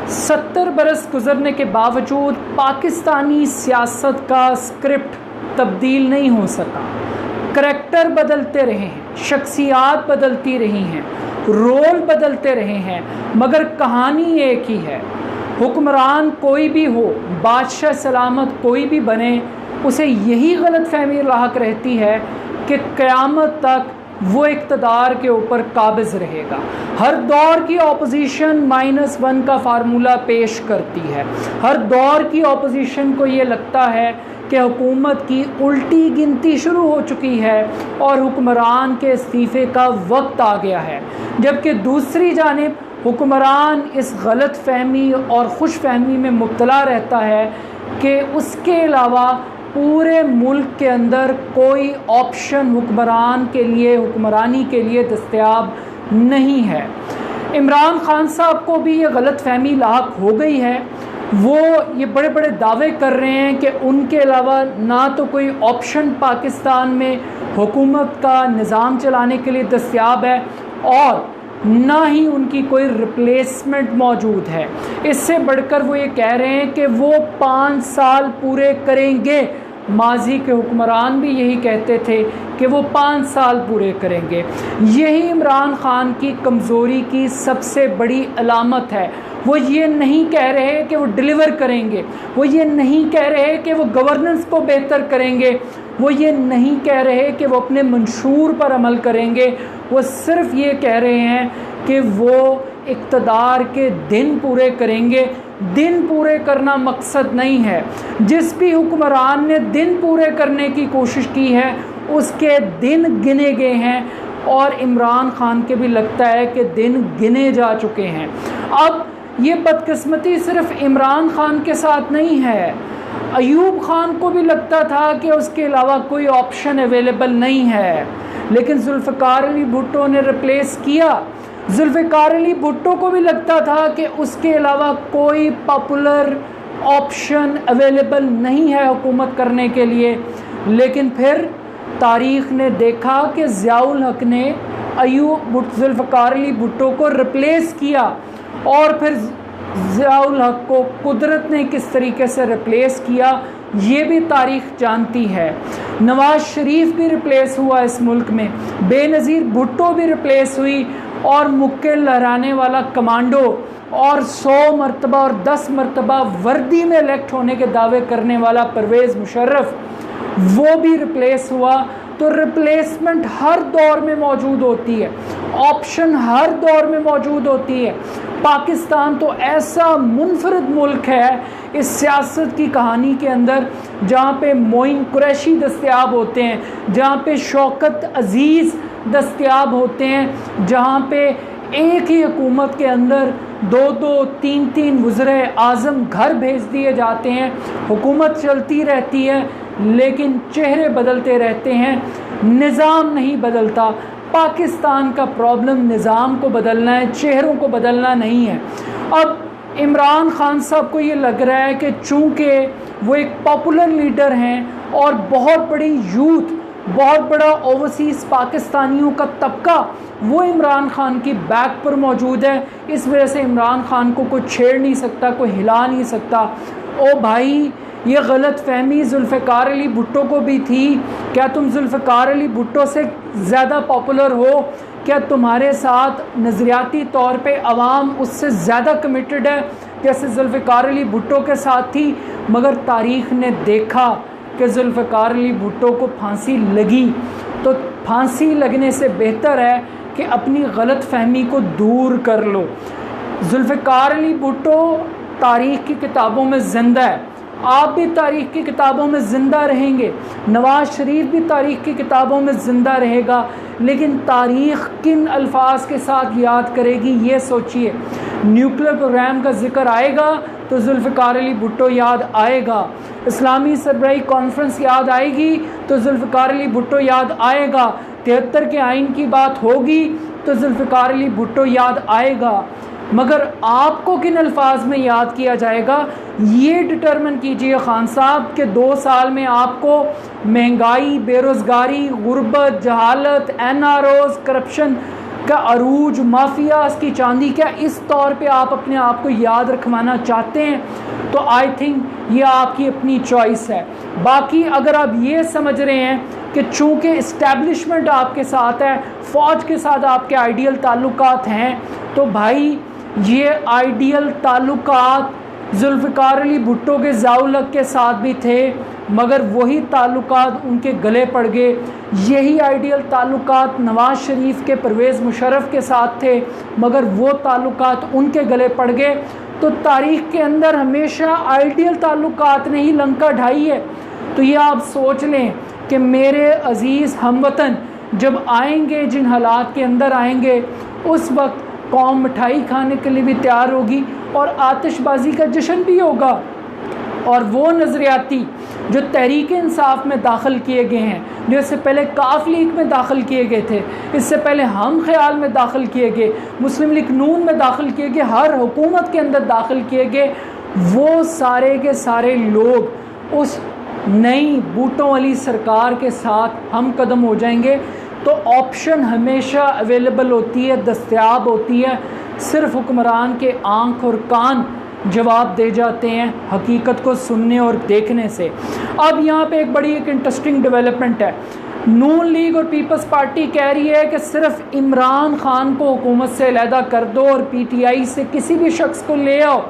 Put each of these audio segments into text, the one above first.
70 बरस गुजरने के बावजूद पाकिस्तानी सियासत का स्क्रिप्ट तब्दील नहीं हो सका। करैक्टर बदलते रहे हैं, शख्सियात बदलती रही हैं, रोल बदलते रहे हैं, मगर कहानी एक ही है। हुक्मरान कोई भी हो, बादशाह सलामत कोई भी बने, उसे यही गलत फहमी लाहक रहती है कि क़यामत तक वो इक़्तिदार के ऊपर काबिज़ रहेगा। हर दौर की ऑपोजिशन -1 का फार्मूला पेश करती है। हर दौर की ऑपोजिशन को ये लगता है कि हुकूमत की उल्टी गिनती शुरू हो चुकी है और हुक्मरान के इस्तीफ़े का वक्त आ गया है, जबकि दूसरी जानिब हुक्मरान इस गलत फहमी और खुश फहमी में मुब्तला रहता है कि उसके अलावा पूरे मुल्क के अंदर कोई ऑप्शन हुक्मरान के लिए, हुक्मरानी के लिए दस्तयाब नहीं है। इमरान खान साहब को भी ये गलत फहमी लाहक हो गई है। वो ये बड़े बड़े दावे कर रहे हैं कि उनके अलावा ना तो कोई ऑप्शन पाकिस्तान में हुकूमत का निज़ाम चलाने के लिए दस्तयाब है और ना ही उनकी कोई रिप्लेसमेंट मौजूद है। इससे बढ़कर वो ये कह रहे हैं कि वो 5 साल पूरे करेंगे। माजी के हुक्मरान भी यही कहते थे कि वो 5 साल पूरे करेंगे। यही इमरान खान की कमज़ोरी की सबसे बड़ी अलामत है। वो ये नहीं कह रहे कि वो डिलीवर करेंगे, वो ये नहीं कह रहे कि वो गवर्नेंस को बेहतर करेंगे, वो ये नहीं कह रहे कि वो अपने मंशूर पर अमल करेंगे। वो सिर्फ़ ये कह रहे हैं कि वो इक़्तिदार के दिन पूरे करेंगे। दिन पूरे करना मकसद नहीं है। जिस भी हुक्मरान ने दिन पूरे करने की कोशिश की है उसके दिन गिने गए हैं और इमरान खान के भी लगता है कि दिन गिने जा चुके हैं। अब ये बदकिस्मती सिर्फ इमरान खान के साथ नहीं है, अयूब खान को भी लगता था कि उसके अलावा कोई ऑप्शन अवेलेबल नहीं है, लेकिन जुल्फ़िकार अली भुट्टो ने रिप्लेस किया। जुल्फ़िकार अली भुट्टो को भी लगता था कि उसके अलावा कोई पॉपुलर ऑप्शन अवेलेबल नहीं है हुकूमत करने के लिए, लेकिन फिर तारीख़ ने देखा कि ज़ियाउल हक ने जुल्फ़िकार अली भुट्टो को रिप्लेस किया और फिर ज़ियाउल हक को कुदरत ने किस तरीके से रिप्लेस किया ये भी तारीख़ जानती है। नवाज़ शरीफ भी रिप्लेस हुआ इस मुल्क में, बेनज़ीर भुट्टो भी रिप्लेस हुई और मुक्के लहराने वाला कमांडो और 100 मरतबा और 10 मरतबा वर्दी में इलेक्ट होने के दावे करने वाला परवेज़ मुशर्रफ वो भी रिप्लेस हुआ। तो रिप्लेसमेंट हर दौर में मौजूद होती है, ऑप्शन हर दौर में मौजूद होती है। पाकिस्तान तो ऐसा मुनफरद मुल्क है इस सियासत की कहानी के अंदर जहाँ पे मोइन कुरैशी दस्तयाब होते हैं, जहाँ पे शौकत अज़ीज़ दस्तयाब होते हैं, जहाँ पे एक ही हुकूमत के अंदर 2-2, 3-3 वज़ीरे आज़म घर भेज दिए जाते हैं। हुकूमत चलती रहती है लेकिन चेहरे बदलते रहते हैं, निज़ाम नहीं बदलता। पाकिस्तान का प्रॉब्लम निज़ाम को बदलना है, चेहरों को बदलना नहीं है। अब इमरान खान साहब को ये लग रहा है कि चूँकि वो एक पॉपुलर लीडर हैं और बहुत बड़ी यूथ, बहुत बड़ा ओवरसीज़ पाकिस्तानियों का तबका वो इमरान खान की बैक पर मौजूद है, इस वजह से इमरान खान को कोई छेड़ नहीं सकता, कोई हिला नहीं सकता। ओ भाई, ये गलत फहमी जुल्फ़िकार अली भुट्टो को भी थी। क्या तुम जुल्फ़िकार अली भुट्टो से ज़्यादा पॉपुलर हो? क्या तुम्हारे साथ नज़रियाती तौर पे अवाम उससे ज़्यादा कमिटेड है जैसे जुल्फ़िकार अली भुट्टो के साथ थी? मगर तारीख़ ने देखा कि जुल्फ़िकार अली भुट्टो को फांसी लगी, तो फांसी लगने से बेहतर है कि अपनी गलत फहमी को दूर कर लो। जुल्फ़िकार अली भुट्टो तारीख़ की किताबों में ज़िंदा है, आप भी तारीख़ की किताबों में ज़िंदा रहेंगे, नवाज़ शरीफ भी तारीख़ की किताबों में ज़िंदा रहेगा, लेकिन तारीख़ किन अल्फाज के साथ याद करेगी ये सोचिए। न्यूक्लियर प्रोग्राम का जिक्र आएगा तो जुल्फ़िकार अली भुट्टो याद आएगा, इस्लामी सरबराही कॉन्फ्रेंस याद आएगी तो जुल्फ़िकार अली भुट्टो याद आएगा, 73 के आइन की बात होगी तो जुल्फ़िकार अली भुट्टो याद आएगा। मगर आपको किन अल्फाज में याद किया जाएगा ये डिटरमिन कीजिए खान साहब के 2 साल में आपको महंगाई, बेरोज़गारी, गुर्बत, जहालत, NROs, करप्शन, क्या अरूज, माफियाज की चांदी, क्या इस तौर पे आप अपने आप को याद रखवाना चाहते हैं? तो आई थिंक ये आपकी अपनी चॉइस है। बाकी अगर आप ये समझ रहे हैं कि चूँकि इस्टेब्लिशमेंट आपके साथ है, फ़ौज के साथ आपके आइडियल ताल्लुकात हैं, तो भाई ये आइडियल ताल्लुकात जुल्फ़िकार अली भुट्टो के ज़ाउलक के साथ भी थे, मगर वही ताल्लुकात उनके गले पड़ गए। यही आइडियल ताल्लुकात नवाज़ शरीफ के परवेज़ मुशर्रफ के साथ थे, मगर वो ताल्लुकात उनके गले पड़ गए। तो तारीख़ के अंदर हमेशा आइडियल ताल्लुकात ने ही लंका ढाई है। तो ये आप सोच लें कि मेरे अज़ीज़ हमवतन जब आएंगे, जिन हालात के अंदर आएंगे, उस वक्त कौम मिठाई खाने के लिए भी तैयार होगी और आतिशबाजी का जश्न भी होगा। और वो नज़रियाती जो तहरीक इंसाफ में दाखिल किए गए हैं, जो इससे पहले काफ लीग में दाखिल किए गए थे, इससे पहले हम ख्याल में दाखिल किए गए, मुस्लिम लीग नून में दाखिल किए गए, हर हुकूमत के अंदर दाखिल किए गए, वो सारे के सारे लोग उस नई बूटों वाली सरकार के साथ हम कदम हो जाएंगे। तो ऑप्शन हमेशा अवेलेबल होती है, दस्तयाब होती है, सिर्फ हुक्मरान के आँख और कान जवाब दे जाते हैं हकीकत को सुनने और देखने से। अब यहाँ पे एक इंटरेस्टिंग डेवलपमेंट है। नून लीग और पीपल्स पार्टी कह रही है कि सिर्फ इमरान खान को हुकूमत से अलहदा कर दो और पीटीआई से किसी भी शख्स को ले आओ।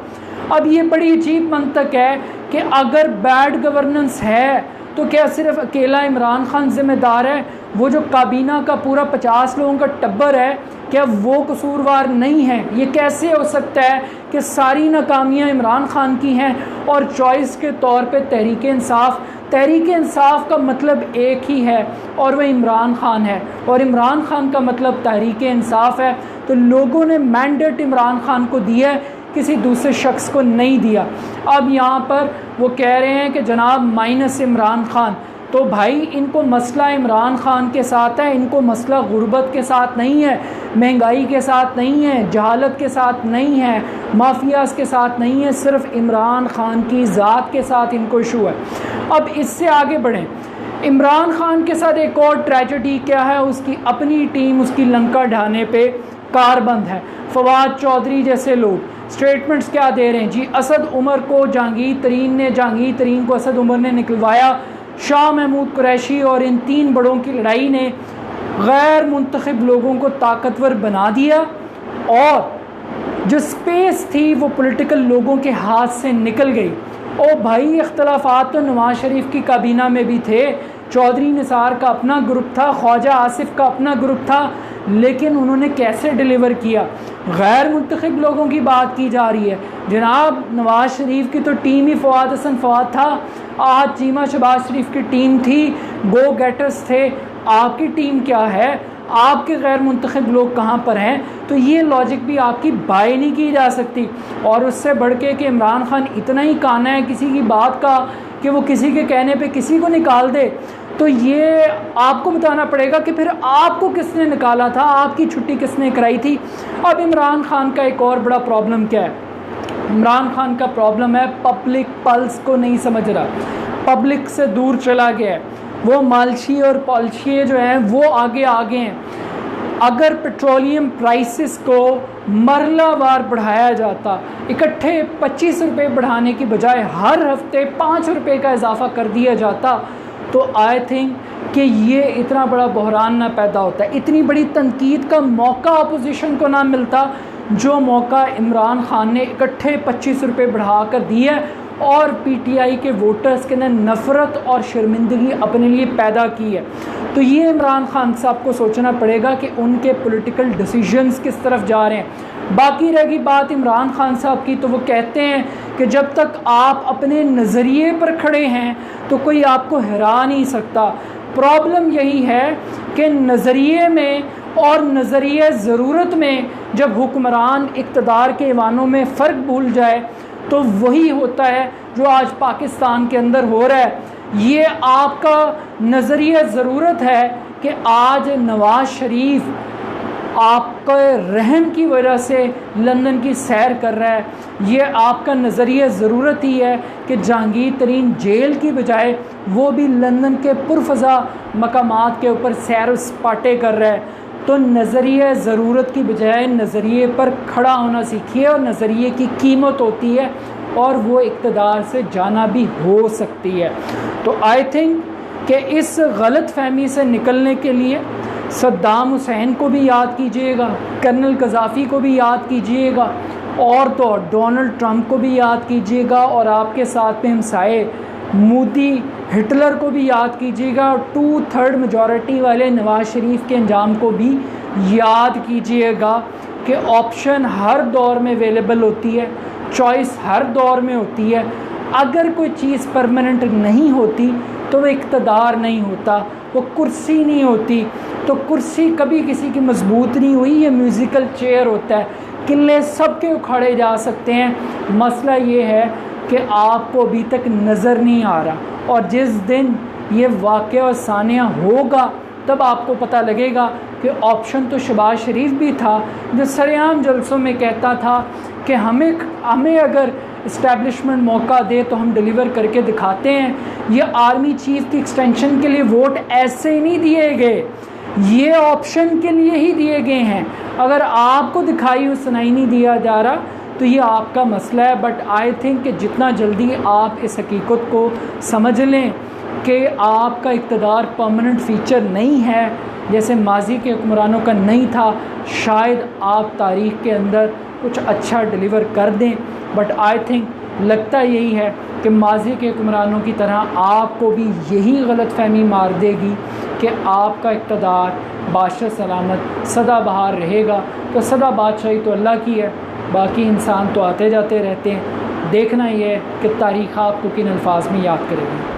अब ये बड़ी अजीब मंतक है कि अगर बैड गवर्नेंस है तो क्या सिर्फ अकेला इमरान खान ज़िम्मेदार है? वो जो काबीना का पूरा 50 लोगों का टब्बर है, क्या वो कसूरवार नहीं है? ये कैसे हो सकता है कि सारी नाकामियाँ इमरान खान की हैं और चॉइस के तौर पे तहरीक इंसाफ का मतलब एक ही है और वह इमरान खान है, और इमरान खान का मतलब तहरीक इंसाफ है। तो लोगों ने मैंडेट इमरान खान को दिया है, किसी दूसरे शख्स को नहीं दिया। अब यहाँ पर वो कह रहे हैं कि जनाब माइनस इमरान खान। तो भाई इनको मसला इमरान खान के साथ है, इनको मसला गुर्बत के साथ नहीं है, महंगाई के साथ नहीं है, जहालत के साथ नहीं है, माफियाज के साथ नहीं है, सिर्फ इमरान खान की ज़ात के साथ इनको इशू है। अब इससे आगे बढ़ें। इमरान खान के साथ एक और ट्रेजेडी क्या है? उसकी अपनी टीम उसकी लंका ढाने पे कारबंद है। फवाद चौधरी जैसे लोग स्टेटमेंट्स क्या दे रहे हैं जी? असद उमर को जहांगीर तरीन को असद उमर ने निकलवाया। शाह महमूद कुरैशी और इन 3 बड़ों की लड़ाई ने गैर मुंतखब लोगों को ताकतवर बना दिया और जो स्पेस थी वो पॉलिटिकल लोगों के हाथ से निकल गई। ओ भाई, इख्तलाफात तो नवाज़ शरीफ की काबीना में भी थे। चौधरी निसार का अपना ग्रुप था, ख्वाजा आसिफ का अपना ग्रुप था, लेकिन उन्होंने कैसे डिलीवर किया? गैर मुंतखब लोगों की बात की जा रही है। जनाब नवाज़ शरीफ की तो टीम ही फवाद हसन फवाद था, आज चीमा शहबाज शरीफ की टीम थी, गो गेटर्स थे। आपकी टीम क्या है? आपके गैर मुंतखब लोग कहाँ पर हैं? तो ये लॉजिक भी आपकी बाय नहीं की जा सकती। और उससे बढ़ के कि इमरान खान इतना ही काना है किसी की बात का कि वो किसी के कहने पे किसी को निकाल दे, तो ये आपको बताना पड़ेगा कि फिर आपको किसने निकाला था, आपकी छुट्टी किसने कराई थी। अब इमरान खान का एक और बड़ा प्रॉब्लम क्या है? इमरान खान का प्रॉब्लम है पब्लिक पल्स को नहीं समझ रहा, पब्लिक से दूर चला गया है। वो मालशी और पॉलिशिए जो हैं वो आगे हैं। अगर पेट्रोलियम प्राइसेस को मरलावार बढ़ाया जाता, इकट्ठे 25 रुपये बढ़ाने की बजाय हर हफ्ते 5 रुपये का इजाफा कर दिया जाता, तो आई थिंक कि ये इतना बड़ा बहरान ना पैदा होता है, इतनी बड़ी तनकीद का मौका अपोजिशन को ना मिलता जो मौका इमरान खान ने इकट्ठे 25 रुपये बढ़ा कर दिया और पीटीआई के वोटर्स के अंदर नफ़रत और शर्मिंदगी अपने लिए पैदा की है। तो ये इमरान खान साहब को सोचना पड़ेगा कि उनके पॉलिटिकल डिसीजंस किस तरफ जा रहे हैं। बाकी रहेगी बात इमरान खान साहब की, तो वो कहते हैं कि जब तक आप अपने नज़रिए पर खड़े हैं तो कोई आपको हरा नहीं सकता। प्रॉब्लम यही है कि नज़रिए में और नज़रिए ज़रूरत में जब हुक्मरान इक़्तिदार के ऐवानों में फ़र्क भूल जाए तो वही होता है जो आज पाकिस्तान के अंदर हो रहा है। ये आपका नज़रिया ज़रूरत है कि आज नवाज़ शरीफ आपके रहम की वजह से लंदन की सैर कर रहा है। ये आपका नज़रिया ज़रूरत ही है कि जहांगीर तरीन जेल की बजाय वो भी लंदन के पुरफ़ज़ा मकामात के ऊपर सैर सपाटे कर रहा है। तो नज़रिए ज़रूरत की बजाय नज़रिए पर खड़ा होना सीखिए, और नज़रिए की कीमत होती है और वो इक़्तिदार से जाना भी हो सकती है। तो आई थिंक कि इस गलत फहमी से निकलने के लिए सद्दाम हुसैन को भी याद कीजिएगा, कर्नल क़ज़ाफ़ी को भी याद कीजिएगा, और तो डोनाल्ड ट्रंप को भी याद कीजिएगा, और आपके साथ में हमसाए मोदी हिटलर को भी याद कीजिएगा, और 2/3 मेजॉरिटी वाले नवाज़ शरीफ के अंजाम को भी याद कीजिएगा कि ऑप्शन हर दौर में अवेलेबल होती है, चॉइस हर दौर में होती है। अगर कोई चीज़ परमानेंट नहीं होती तो वो इक़्तिदार नहीं होता, वो कुर्सी नहीं होती। तो कुर्सी कभी किसी की मजबूत नहीं हुई, ये म्यूज़िकल चेयर होता है, किले सबके उखाड़े जा सकते हैं। मसला ये है कि आपको अभी तक नज़र नहीं आ रहा, और जिस दिन ये वाक़या और सानिया होगा तब आपको पता लगेगा कि ऑप्शन तो शहबाज शरीफ भी था, जो सरेआम जलसों में कहता था कि हमें अगर इस्टेब्लिशमेंट मौका दे तो हम डिलीवर करके दिखाते हैं। ये आर्मी चीफ की एक्सटेंशन के लिए वोट ऐसे ही नहीं दिए गए, ये ऑप्शन के लिए ही दिए गए हैं। अगर आपको दिखाई और सुनाई नहीं दिया जा रहा तो ये आपका मसला है। बट आई थिंक कि जितना जल्दी आप इस हकीकत को समझ लें कि आपका इक़्तिदार परमानेंट फ़ीचर नहीं है, जैसे माजी के हुक्मरानों का नहीं था, शायद आप तारीख़ के अंदर कुछ अच्छा डिलीवर कर दें। बट आई थिंक लगता यही है कि माजी के हुक्मरानों की तरह आपको भी यही गलतफहमी मार देगी कि आपका इक़्तिदार बादशाह सलामत सदा बहार रहेगा। तो सदा बादशाही तो अल्लाह की है, बाकी इंसान तो आते जाते रहते हैं। देखना यह है कि तारीख़ आपको किन अल्फाज में याद करेगी।